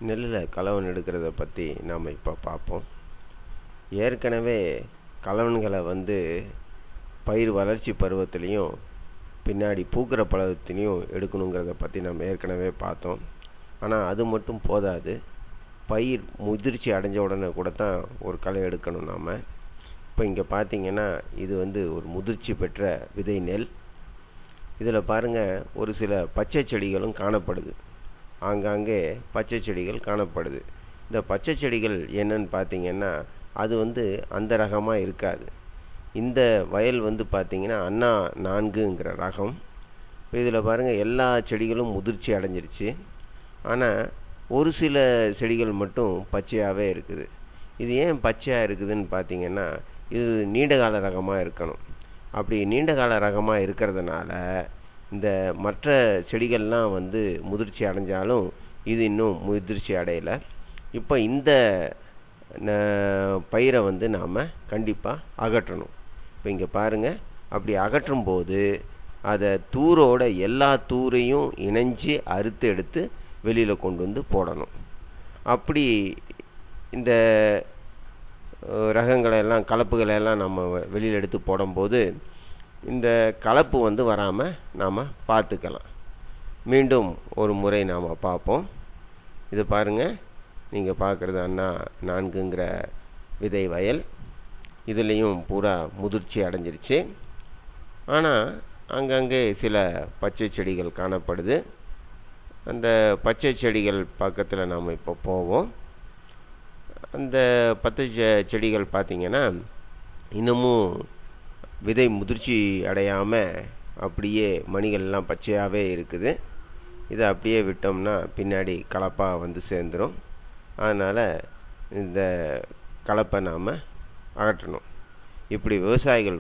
நெல்லில் கலவன் எடுக்கிறத பற்றி நாம் இப்போ பார்ப்போம். ஏற்கனவே கலவன்களை பயிர் வளர்ச்சி பருவத்திலையும் பின்னாடி பூக்கிற பழத்திலையும் எடுக்கணுங்கிறத பற்றி நம்ம ஏற்கனவே பார்த்தோம். ஆனால் அது மட்டும் போதாது, பயிர் முதிர்ச்சி அடைஞ்ச உடனே கூட தான் ஒரு களை எடுக்கணும் நாம். இப்போ இங்கே பார்த்தீங்கன்னா இது ஒரு முதிர்ச்சி பெற்ற விதை நெல். இதில் பாருங்கள், ஒரு சில பச்சை செடிகளும் காணப்படுது. ஆங்காங்கே பச்சை செடிகள் காணப்படுது. இந்த பச்சை செடிகள் என்னன்னு பார்த்தீங்கன்னா அது அந்த ரகமாக இருக்காது. இந்த வயல் பார்த்தீங்கன்னா அண்ணா 4ங்கிற ரகம். இப்போ இதில் பாருங்கள், எல்லா செடிகளும் முதிர்ச்சி அடைஞ்சிருச்சு. ஆனால் ஒரு சில செடிகள் மட்டும் பச்சையாகவே இருக்குது. இது ஏன் பச்சையாக இருக்குதுன்னு பார்த்தீங்கன்னா, இது நீண்டகால ரகமாக இருக்கணும். அப்படி நீண்டகால ரகமாக இருக்கிறதுனால இந்த மற்ற செடிகள்லாம் முதிர்ச்சி அடைஞ்சாலும் இது இன்னும் முதிர்ச்சி அடையலை. இப்போ இந்த பயிரை நாம் கண்டிப்பாக அகற்றணும். இப்போ இங்கே பாருங்கள், அப்படி அகற்றும் போது அதை தூரோட எல்லா தூரையும் இணைஞ்சி அறுத்து எடுத்து வெளியில் கொண்டு போடணும். அப்படி இந்த ரகங்களெல்லாம் கலப்புகளெல்லாம் நம்ம வெளியில் எடுத்து போடும்போது இந்த கலப்பு வராமல் நாம் பார்த்துக்கலாம். மீண்டும் ஒரு முறை நாம் பார்ப்போம். இது பாருங்கள், நீங்கள் பார்க்குறது அண்ணா 4ங்கிற விதை வயல். இதுலேயும் பூரா முதிர்ச்சி அடைஞ்சிருச்சு. ஆனால் அங்கங்கே சில பச்சை செடிகள் காணப்படுது. அந்த பச்சை செடிகள் பக்கத்தில் நாம் இப்போ போவோம். அந்த பச்சை செடிகள் பார்த்திங்கன்னா இன்னமும் விதை முதிர்ச்சி அடையாமல் அப்படியே மணிகள்லாம் பச்சையாகவே இருக்குது. இதை அப்படியே விட்டோம்னா பின்னாடி கலப்பாக சேர்ந்துடும். அதனால் இந்த கலப்பை நாம் அகற்றணும். இப்படி விவசாயிகள்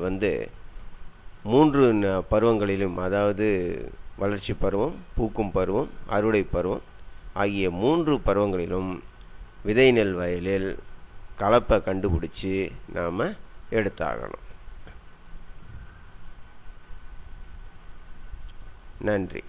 3 பருவங்களிலும், அதாவது வளர்ச்சி பருவம், பூக்கும் பருவம், அறுவடை பருவம் ஆகிய 3 பருவங்களிலும் விதை நெல் வயலில் கலப்பை கண்டுபிடிச்சி நாம் எடுத்தாகணும். நன்றி.